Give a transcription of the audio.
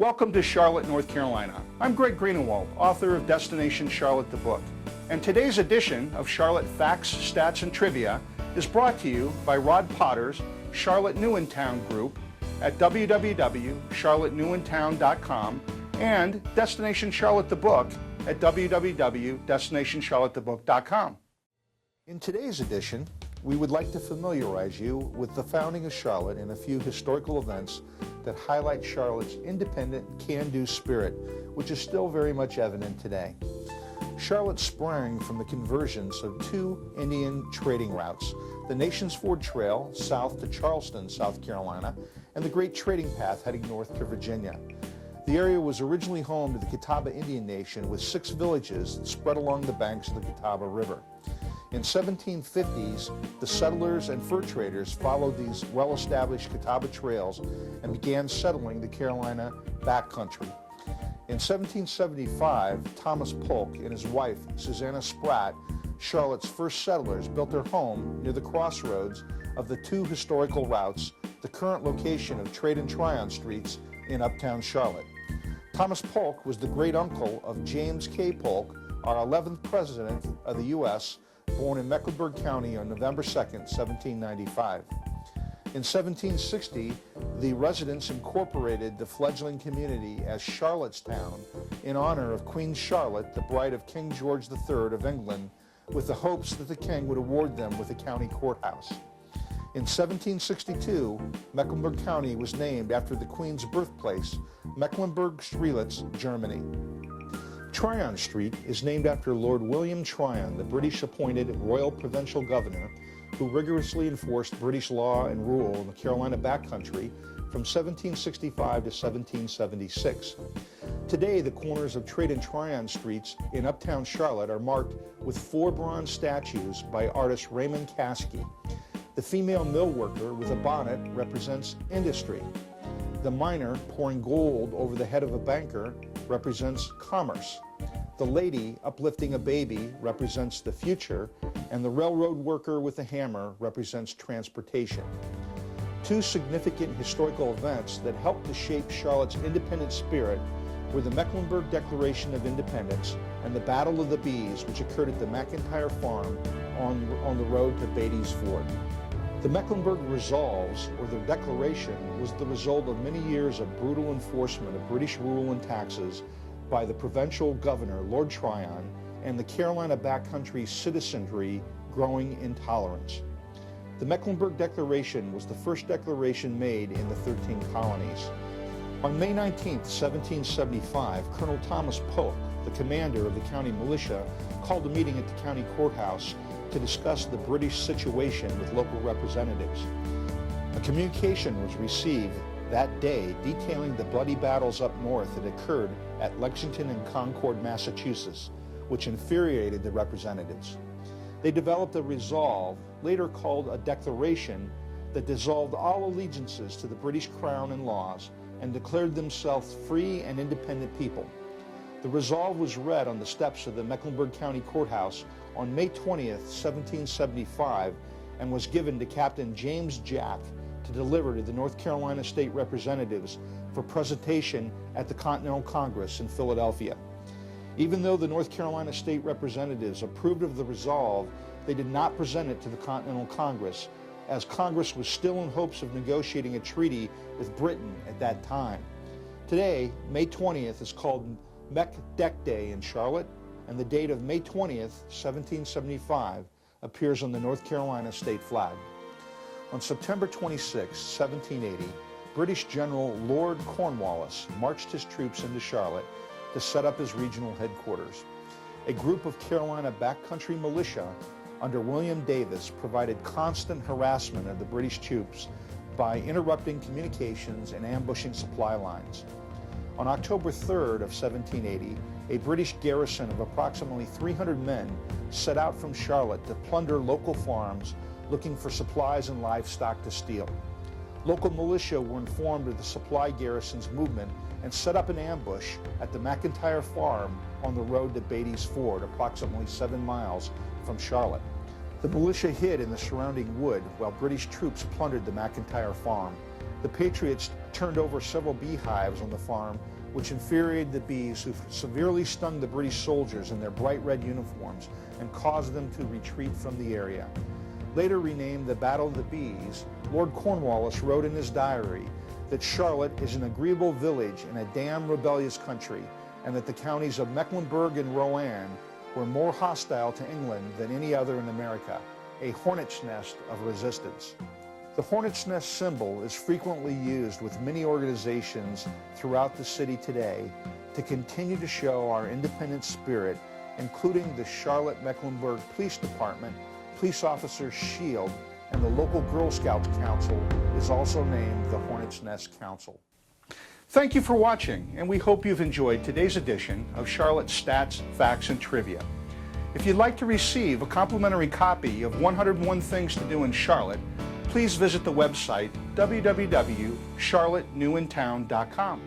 Welcome to Charlotte, North Carolina. I'm Greg Greenewald, author of Destination Charlotte the book. And today's edition of Charlotte Facts, Stats, and Trivia is brought to you by Rod Potter's Charlotte New in Town group at www.charlottenewintown.com and Destination Charlotte the book at www.destinationcharlottethebook.com. In today's edition, we would like to familiarize you with the founding of Charlotte and a few historical events that highlight Charlotte's independent, can-do spirit, which is still very much evident today. Charlotte sprang from the convergence of two Indian trading routes, the Nations Ford Trail south to Charleston, South Carolina, and the Great Trading Path heading north to Virginia. The area was originally home to the Catawba Indian Nation with 6 villages spread along the banks of the Catawba River. In 1750s, the settlers and fur traders followed these well-established Catawba trails and began settling the Carolina backcountry. In 1775, Thomas Polk and his wife, Susanna Spratt, Charlotte's first settlers, built their home near the crossroads of the two historical routes, the current location of Trade and Tryon Streets in uptown Charlotte. Thomas Polk was the great-uncle of James K. Polk, our 11th president of the U.S., born in Mecklenburg County on November 2, 1795. In 1760, the residents incorporated the fledgling community as Charlottetown in honor of Queen Charlotte, the bride of King George III of England, with the hopes that the king would award them with a county courthouse. In 1762, Mecklenburg County was named after the Queen's birthplace, Mecklenburg-Strelitz, Germany. Tryon Street is named after Lord William Tryon, the British-appointed Royal Provincial Governor who rigorously enforced British law and rule in the Carolina backcountry from 1765 to 1776. Today, the corners of Trade and Tryon Streets in uptown Charlotte are marked with 4 bronze statues by artist Raymond Caskey. The female mill worker with a bonnet represents industry. The miner pouring gold over the head of a banker represents commerce. The lady uplifting a baby represents the future, and the railroad worker with a hammer represents transportation. Two significant historical events that helped to shape Charlotte's independent spirit were the Mecklenburg Declaration of Independence and the Battle of the Bees, which occurred at the McIntyre Farm on the road to Beatty's Ford. The Mecklenburg Resolves, or the Declaration, was the result of many years of brutal enforcement of British rule and taxes by the provincial governor, Lord Tryon, and the Carolina backcountry citizenry growing intolerance. The Mecklenburg Declaration was the first declaration made in the 13 colonies. On May 19, 1775, Colonel Thomas Polk, the commander of the county militia, called a meeting at the county courthouse to discuss the British situation with local representatives. A communication was received that day detailing the bloody battles up north that occurred at Lexington and Concord, Massachusetts, which infuriated the representatives. They developed a resolve, later called a declaration, that dissolved all allegiances to the British crown and laws and declared themselves free and independent people. The resolve was read on the steps of the Mecklenburg County Courthouse on May 20th, 1775, and was given to Captain James Jack to deliver to the North Carolina State Representatives for presentation at the Continental Congress in Philadelphia. Even though the North Carolina State Representatives approved of the resolve, they did not present it to the Continental Congress, as Congress was still in hopes of negotiating a treaty with Britain at that time. Today, May 20th is called Mech Deck Day in Charlotte, and the date of May 20th, 1775, appears on the North Carolina state flag. On September 26, 1780, British General Lord Cornwallis marched his troops into Charlotte to set up his regional headquarters. A group of Carolina backcountry militia under William Davis provided constant harassment of the British troops by interrupting communications and ambushing supply lines. On October 3rd of 1780, a British garrison of approximately 300 men set out from Charlotte to plunder local farms looking for supplies and livestock to steal. Local militia were informed of the supply garrison's movement and set up an ambush at the McIntyre Farm on the road to Beatty's Ford, approximately 7 miles from Charlotte. The militia hid in the surrounding wood while British troops plundered the McIntyre Farm. The Patriots turned over several beehives on the farm which infuriated the bees, who severely stung the British soldiers in their bright red uniforms and caused them to retreat from the area. Later renamed the Battle of the Bees, Lord Cornwallis wrote in his diary that Charlotte is an agreeable village in a damn rebellious country, and that the counties of Mecklenburg and Rouen were more hostile to England than any other in America, a hornet's nest of resistance. The hornet's nest symbol is frequently used with many organizations throughout the city today to continue to show our independent spirit, including the Charlotte-Mecklenburg Police Department, Police Officers' Shield, and the local Girl Scouts Council is also named the Hornet's Nest Council. Thank you for watching, and we hope you've enjoyed today's edition of Charlotte Stats, Facts, and Trivia. If you'd like to receive a complimentary copy of 101 Things to Do in Charlotte, please visit the website www.charlottenewintown.com.